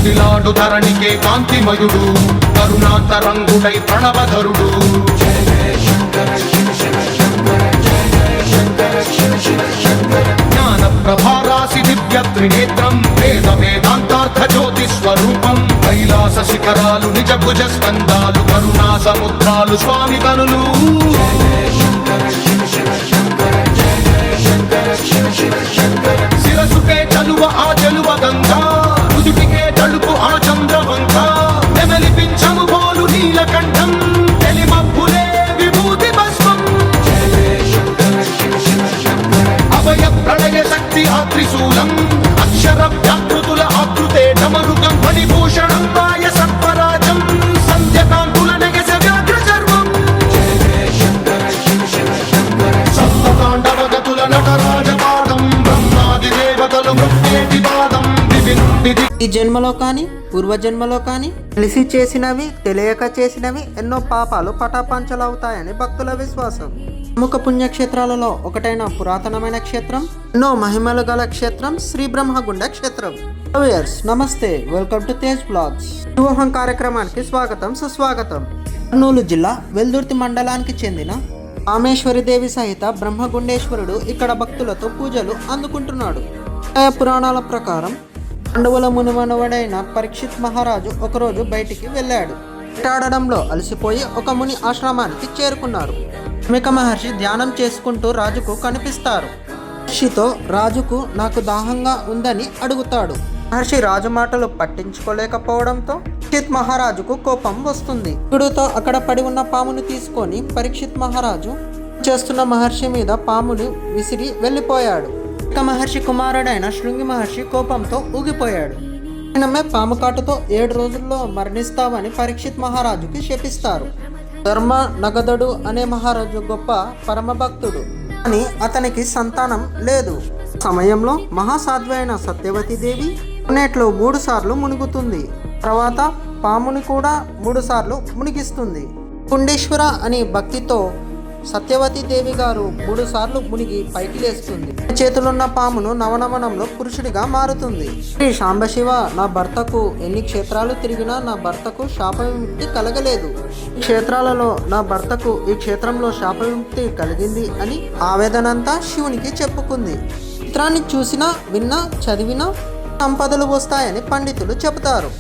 కదిలాడు ధరణికే కాంతిమయుడు కరుణాంతరంగుడై ప్రణవధరుడు జ్ఞాన ప్రభారాసి దివ్య త్రినేత్రం వేద వేదాంతార్థ జ్యోతి స్వరూపం కైలాస శిఖరాలు నిజ భుజ స్కందాలు కరుణా సముద్రాలు స్వామి కనులు శిరసుకే చలువ ఆ చలువ గంగా కుదుటికే తలుపు ఆ చంద్రవంక నెమలిపించము పోలు నీలకంఠం తెలిమబ్బులే విభూతి భస్మం అభయ ప్రళయ శక్తి ఆ త్రిశూలం అక్షర వ్యాకృతుల ఆకృతే డమరుగం ఫణిభూషణం వాయ సత్వరాజం సంధ్యకాంతుల నెగస వ్యాఘ్ర చర్మం సప్తతాండవగతుల నటరాజపాదం బ్రహ్మాది దేవతలు మృత్యేటి పాదం ఈ జన్మలో కానీ పూర్వజన్మలో కానీ తెలిసి చేసినవి తెలియక చేసినవి ఎన్నో పాపాలు పటాపంచలవుతాయని భక్తుల విశ్వాసం. ప్రముఖ పుణ్యక్షేత్రాలలో ఒకటైన పురాతనమైన క్షేత్రం, ఎన్నో మహిమలు గల క్షేత్రం శ్రీ బ్రహ్మగుండ క్షేత్రం. నమస్తే, వెల్కమ్ టు తేజ్ బ్లాగ్స్. శివోహం కార్యక్రమానికి స్వాగతం సుస్వాగతం. కర్నూలు జిల్లా వెల్దుర్తి మండలానికి చెందిన కామేశ్వరిదేవి సహిత బ్రహ్మగుండేశ్వరుడు ఇక్కడ భక్తులతో పూజలు అందుకుంటున్నాడు. పురాణాల ప్రకారం పాండవుల మునిమనువడైన పరీక్షిత్ మహారాజు ఒకరోజు బయటికి వెళ్ళాడు. వేటాడడంలో అలసిపోయి ఒక ముని ఆశ్రమానికి చేరుకున్నారు. వాల్మీకి మహర్షి ధ్యానం చేసుకుంటూ రాజుకు కనిపిస్తారు. మహర్షితో రాజుకు నాకు దాహంగా ఉందని అడుగుతాడు. మహర్షి రాజు మాటలు పట్టించుకోలేకపోవడంతో పరీక్షిత్ మహారాజుకు కోపం వస్తుంది. శివుడితో అక్కడ పడి ఉన్న పాముని తీసుకొని పరీక్షిత్ మహారాజు చేస్తున్న మహర్షి మీద పాముని విసిరి వెళ్ళిపోయాడు. మహర్షి కుమారుడైన శృంగి మహర్షి కోపంతో ఊగిపోయాడు. ఆయనమే పాము కాటుతో 7 రోజుల్లో మరణిస్తామని పరీక్షిత్ మహారాజుకి శపిస్తారు. ధర్మ నగదుడు అనే మహారాజు గొప్ప పరమభక్తుడు, కానీ అతనికి సంతానం లేదు. సమయంలో మహాసాధ్వి అయిన సత్యవతి దేవి కొన్నేట్లో 3 సార్లు మునుగుతుంది. తర్వాత పాముని కూడా 3 సార్లు మునిగిస్తుంది. కుండేశ్వర అని భక్తితో సత్యవతి దేవి గారు 3 సార్లు మునిగి పైకి లేస్తుంది. చేతులున్న పామును నవనవనంలో పురుషుడిగా మారుతుంది. శ్రీ సాంబశివ, నా భర్తకు ఎన్ని క్షేత్రాలు తిరిగినా నా భర్తకు శాప విముక్తి కలగలేదు. ఈ క్షేత్రాలలో నా భర్తకు ఈ క్షేత్రంలో శాప విముక్తి కలిగింది అని ఆవేదనంతా శివునికి చెప్పుకుంది. చిత్రాన్ని చూసినా విన్నా చదివినా సంపదలు వస్తాయని పండితులు చెబుతారు.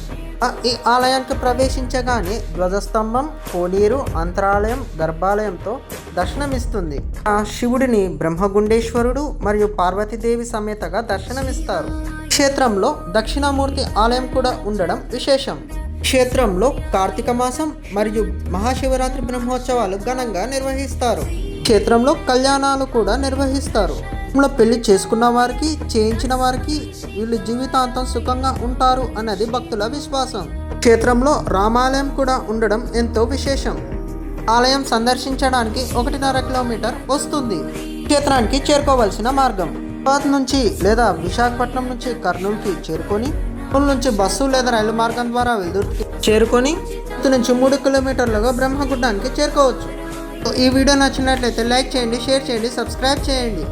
ఈ ఆలయానికి ప్రవేశించగానే ధ్వజస్తంభం, కోనేరు, అంతరాలయం, గర్భాలయంతో దర్శనమిస్తుంది. ఆ శివుడిని బ్రహ్మగుండేశ్వరుడు మరియు పార్వతీదేవి సమేతగా దర్శనమిస్తారు. క్షేత్రంలో దక్షిణామూర్తి ఆలయం కూడా ఉండడం విశేషం. క్షేత్రంలో కార్తీక మాసం మరియు మహాశివరాత్రి బ్రహ్మోత్సవాలు ఘనంగా నిర్వహిస్తారు. క్షేత్రంలో కళ్యాణాలు కూడా నిర్వహిస్తారు. పెళ్లి చేసుకున్న వారికి, చేయించిన వారికి వీళ్ళు జీవితాంతం సుఖంగా ఉంటారు అన్నది భక్తుల విశ్వాసం. క్షేత్రంలో రామాలయం కూడా ఉండడం ఎంతో విశేషం. ఆలయం సందర్శించడానికి 1.5 కిలోమీటర్ వస్తుంది. క్షేత్రానికి చేరుకోవాల్సిన మార్గం హైదరాబాద్ నుంచి లేదా విశాఖపట్నం నుంచి కర్నూలుకి చేరుకొని, కర్నూలు నుంచి బస్సు లేదా రైలు మార్గం ద్వారా వెల్దుర్తికి చేరుకొని నుంచి 3 కిలోమీటర్లుగా బ్రహ్మగుండానికి చేరుకోవచ్చు. ఈ వీడియో నచ్చినట్లయితే లైక్ చేయండి, షేర్ చేయండి, సబ్స్క్రైబ్ చేయండి.